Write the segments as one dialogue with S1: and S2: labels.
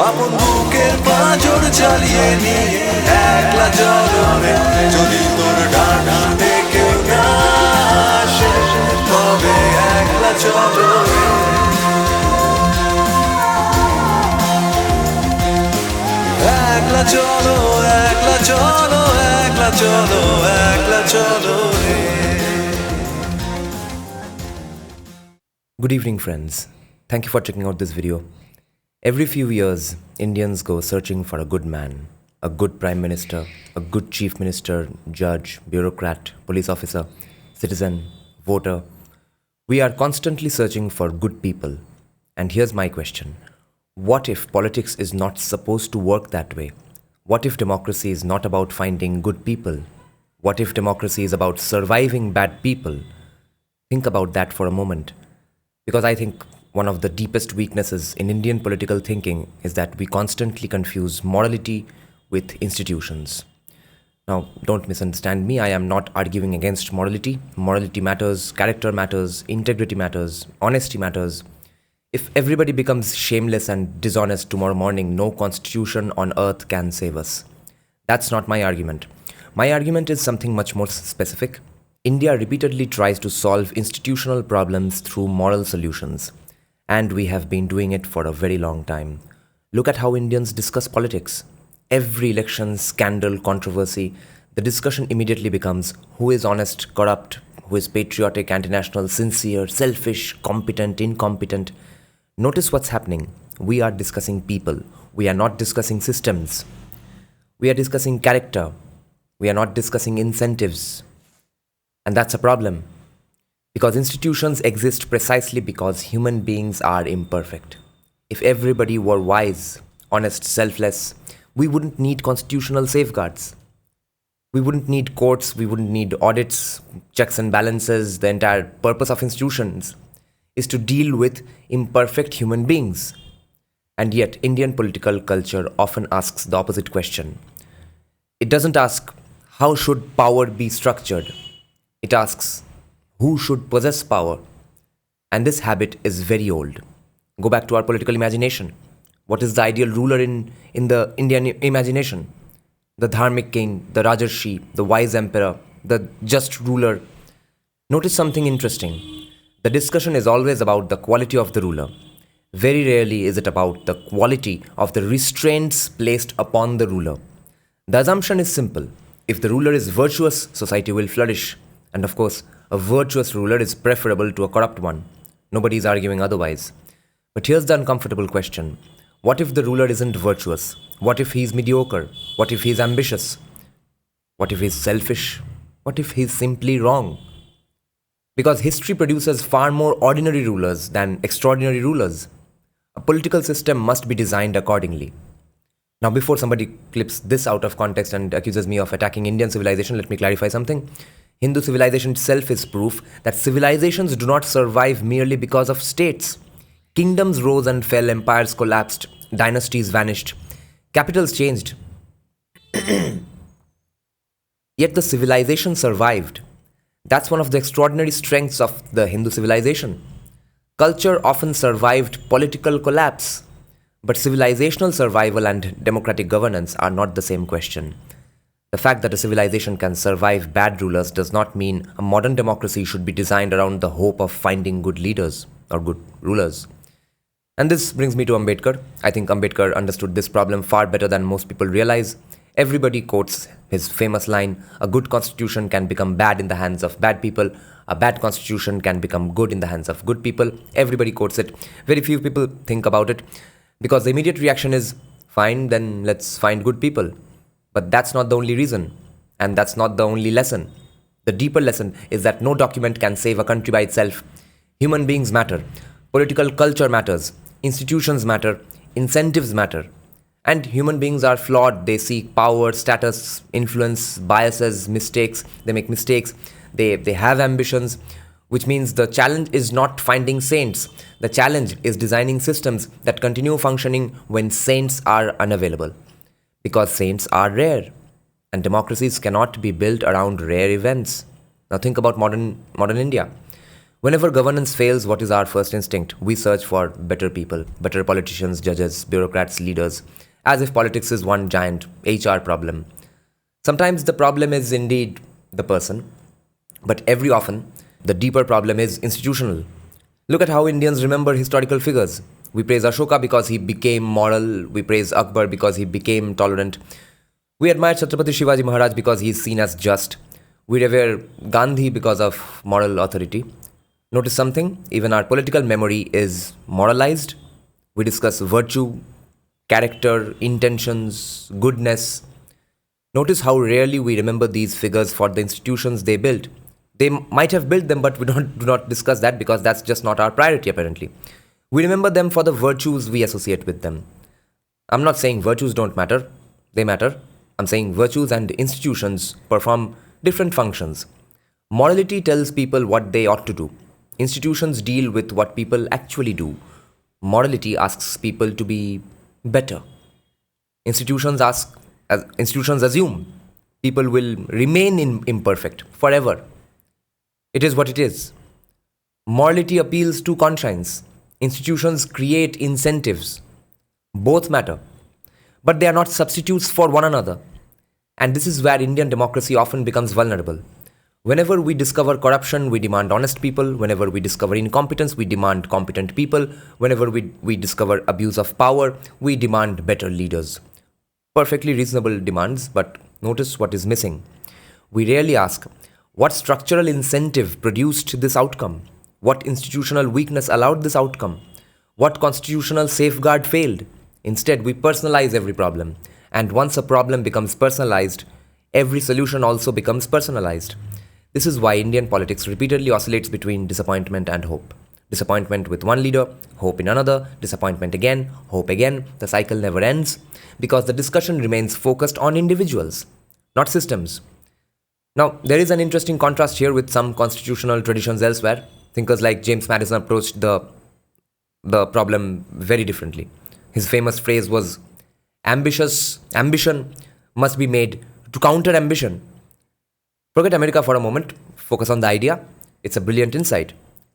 S1: আপন বুকের পাঁজর চালিয়ে নিয়ে একলা চলো রে যদি তোর ডানাতে কেউ না আসে তবে একলা চলো রে একলা চলো একলা চলো একলা চলো একলা চলো রে
S2: Good evening, friends. Thank you for checking out this video. Every few years, Indians go searching for a good man, a good prime minister, a good chief minister, judge, bureaucrat, police officer, citizen, voter. We are constantly searching for good people. And here's my question. What if politics is not supposed to work that way? What if democracy is not about finding good people? What if democracy is about surviving bad people? Think about that for a moment. Because I think one of the deepest weaknesses in Indian political thinking is that we constantly confuse morality with institutions. Now, don't misunderstand me. I am not arguing against morality. Morality matters, character matters, integrity matters, honesty matters. If everybody becomes shameless and dishonest tomorrow morning, no constitution on earth can save us. That's not my argument. My argument is something much more specific. India repeatedly tries to solve institutional problems through moral solutions, and we have been doing it for a very long time. Look at how Indians discuss politics. Every election, scandal, controversy, the discussion immediately becomes who is honest, corrupt, who is patriotic, anti-national, sincere, selfish, competent, incompetent. Notice what's happening. We are discussing people. We are not discussing systems. We are discussing character. We are not discussing incentives. And that's a problem. Because institutions exist precisely because human beings are imperfect. If everybody were wise, honest, selfless, we wouldn't need constitutional safeguards. We wouldn't need courts, we wouldn't need audits, checks and balances. The entire purpose of institutions is to deal with imperfect human beings. And yet, Indian political culture often asks the opposite question. It doesn't ask, how should power be structured? It asks, who should possess power? And this habit is very old. Go back to our political imagination. What is the ideal ruler in the Indian imagination? The dharmic king, the rajarshi, the wise emperor, the just ruler. Notice something interesting. The discussion is always about the quality of the ruler. Very rarely is it about the quality of the restraints placed upon the ruler. The assumption is simple. If the ruler is virtuous, society will flourish. And of course, a virtuous ruler is preferable to a corrupt one. Nobody is arguing otherwise. But here's the uncomfortable question. What if the ruler isn't virtuous? What if he's mediocre? What if he's ambitious? What if he's selfish? What if he's simply wrong? Because history produces far more ordinary rulers than extraordinary rulers. A political system must be designed accordingly. Now, before somebody clips this out of context and accuses me of attacking Indian civilization, let me clarify something. Hindu civilization itself is proof that civilizations do not survive merely because of states. Kingdoms rose and fell, empires collapsed, dynasties vanished, capitals changed. Yet the civilization survived. That's one of the extraordinary strengths of the Hindu civilization. Culture often survived political collapse, but civilizational survival and democratic governance are not the same question. The fact that a civilization can survive bad rulers does not mean a modern democracy should be designed around the hope of finding good leaders or good rulers. And this brings me to Ambedkar. I think Ambedkar understood this problem far better than most people realize. Everybody quotes his famous line, a good constitution can become bad in the hands of bad people, a bad constitution can become good in the hands of good people. Everybody quotes it. Very few people think about it because the immediate reaction is, fine, then let's find good people. But that's not the only reason, and that's not the only lesson. The deeper lesson is that no document can save a country by itself. Human beings matter. Political culture matters. Institutions matter. Incentives matter. And human beings are flawed. They seek power, status, influence, biases, mistakes. They make mistakes. They have ambitions, which means the challenge is not finding saints. The challenge is designing systems that continue functioning when saints are unavailable. Because saints are rare, and democracies cannot be built around rare events. Now think about modern India. Whenever governance fails, what is our first instinct? We search for better people, better politicians, judges, bureaucrats, leaders, as if politics is one giant HR problem. Sometimes the problem is indeed the person, but every often the deeper problem is institutional. Look at how Indians remember historical figures. We praise Ashoka because he became moral, we praise Akbar because he became tolerant, we admire Chhatrapati Shivaji Maharaj because he is seen as just, we revere Gandhi because of moral authority. Notice something, even our political memory is moralized. We discuss virtue, character, intentions, goodness. Notice how rarely we remember these figures for the institutions they built. They might have built them, but we do not discuss that because that's just not our priority apparently. We remember them for the virtues we associate with them. I'm not saying virtues don't matter, they matter. I'm saying virtues and institutions perform different functions. Morality tells people what they ought to do. Institutions deal with what people actually do. Morality asks people to be better. Institutions assume people will remain imperfect forever. It is what it is. Morality appeals to conscience. Institutions create incentives. Both matter, but they are not substitutes for one another. And this is where Indian democracy often becomes vulnerable. Whenever we discover corruption, we demand honest people. Whenever we discover incompetence, we demand competent people. Whenever we discover abuse of power, we demand better leaders. Perfectly reasonable demands, but notice what is missing. We rarely ask, what structural incentive produced this outcome? What institutional weakness allowed this outcome? What constitutional safeguard failed? Instead, we personalize every problem. And once a problem becomes personalized, every solution also becomes personalized. This is why Indian politics repeatedly oscillates between disappointment and hope. Disappointment with one leader, hope in another, disappointment again, hope again. The cycle never ends because the discussion remains focused on individuals, not systems. Now, there is an interesting contrast here with some constitutional traditions elsewhere. Thinkers like James Madison approached the problem very differently. His famous phrase was, ambition must be made to counter ambition. Forget America for a moment, focus on the idea. It's a brilliant insight.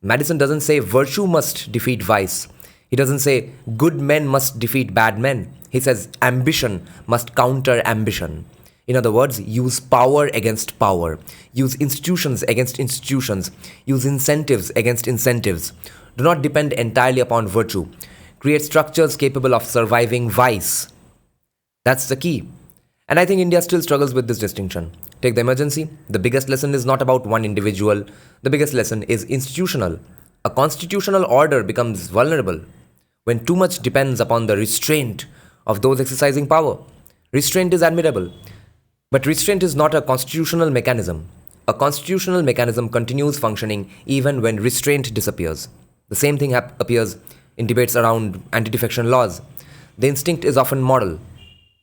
S2: Madison doesn't say virtue must defeat vice. He doesn't say good men must defeat bad men. He says ambition must counter ambition. In other words, use power against power. Use institutions against institutions. Use incentives against incentives. Do not depend entirely upon virtue. Create structures capable of surviving vice. That's the key. And I think India still struggles with this distinction. Take the emergency. The biggest lesson is not about one individual. The biggest lesson is institutional. A constitutional order becomes vulnerable when too much depends upon the restraint of those exercising power. Restraint is admirable, but restraint is not a constitutional mechanism. A constitutional mechanism continues functioning even when restraint disappears. The same thing appears in debates around anti-defection laws. The instinct is often moral.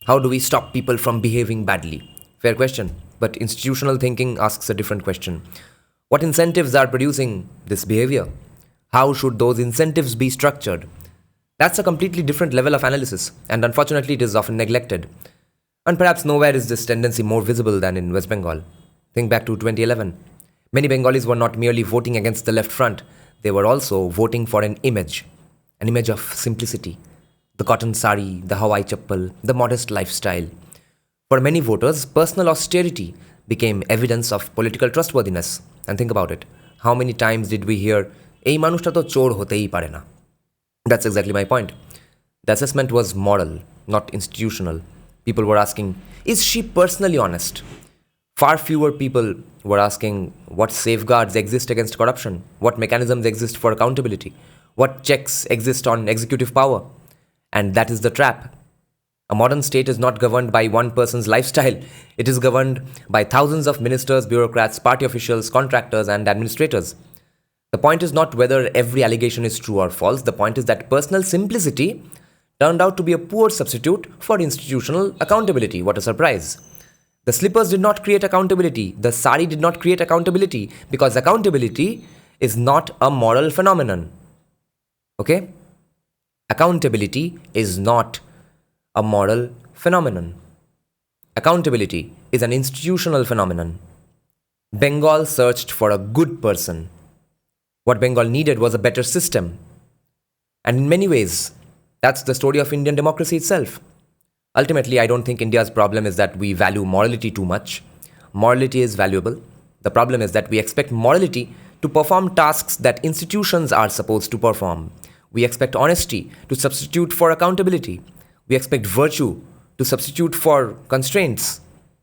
S2: How do we stop people from behaving badly? Fair question, but institutional thinking asks a different question. What incentives are producing this behavior? How should those incentives be structured? That's a completely different level of analysis, and unfortunately it is often neglected. And perhaps nowhere is this tendency more visible than in West Bengal. Think back to 2011. Many Bengalis were not merely voting against the left front, they were also voting for an image of simplicity. The cotton sari, the Hawaii chappal, the modest lifestyle. For many voters, personal austerity became evidence of political trustworthiness. And think about it. How many times did we hear, "Ei manushta to chor hotei pare na"? That's exactly my point. The assessment was moral, not institutional. People were asking, is she personally honest? Far fewer people were asking what safeguards exist against corruption, what mechanisms exist for accountability, what checks exist on executive power. And that is the trap. A modern state is not governed by one person's lifestyle. It is governed by thousands of ministers, bureaucrats, party officials, contractors, and administrators. The point is not whether every allegation is true or false. The point is that personal simplicity turned out to be a poor substitute for institutional accountability. What a surprise. The slippers did not create accountability. The sari did not create accountability because accountability is not a moral phenomenon. Okay? Accountability is not a moral phenomenon. Accountability is an institutional phenomenon. Bengal searched for a good person. What Bengal needed was a better system. And in many ways, that's the story of Indian democracy itself. Ultimately, I don't think India's problem is that we value morality too much. Morality is valuable. The problem is that we expect morality to perform tasks that institutions are supposed to perform. We expect honesty to substitute for accountability. We expect virtue to substitute for constraints.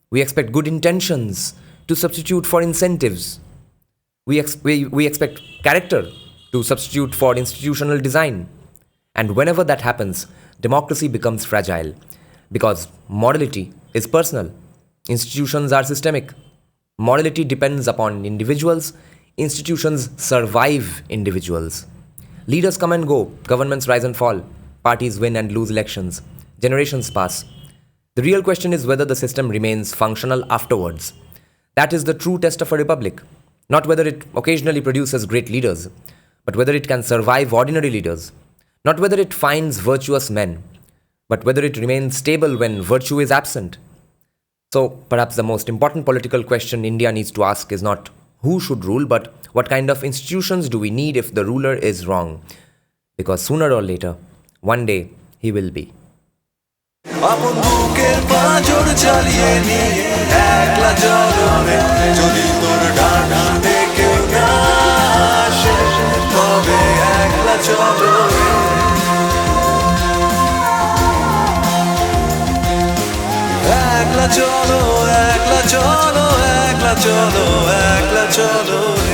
S2: We expect good intentions to substitute for incentives. We expect character to substitute for institutional design. And whenever that happens, democracy becomes fragile because morality is personal. Institutions are systemic. Morality depends upon individuals. Institutions survive individuals. Leaders come and go, governments rise and fall, parties win and lose elections, generations pass. The real question is whether the system remains functional afterwards. That is the true test of a republic. Not whether it occasionally produces great leaders, but whether it can survive ordinary leaders. Not whether it finds virtuous men, but whether it remains stable when virtue is absent. So perhaps the most important political question India needs to ask is not who should rule, but what kind of institutions do we need if the ruler is wrong? Because sooner or later, one day, he will be.
S1: আপন বুকের পাঁজর চালিয়ে নিয়ে একলা চলো রে যদি তোর ডানাতে কেউ না আসে তবে একলা চলো রে একলা চলো একলা চলো একলা চলো একলা চলো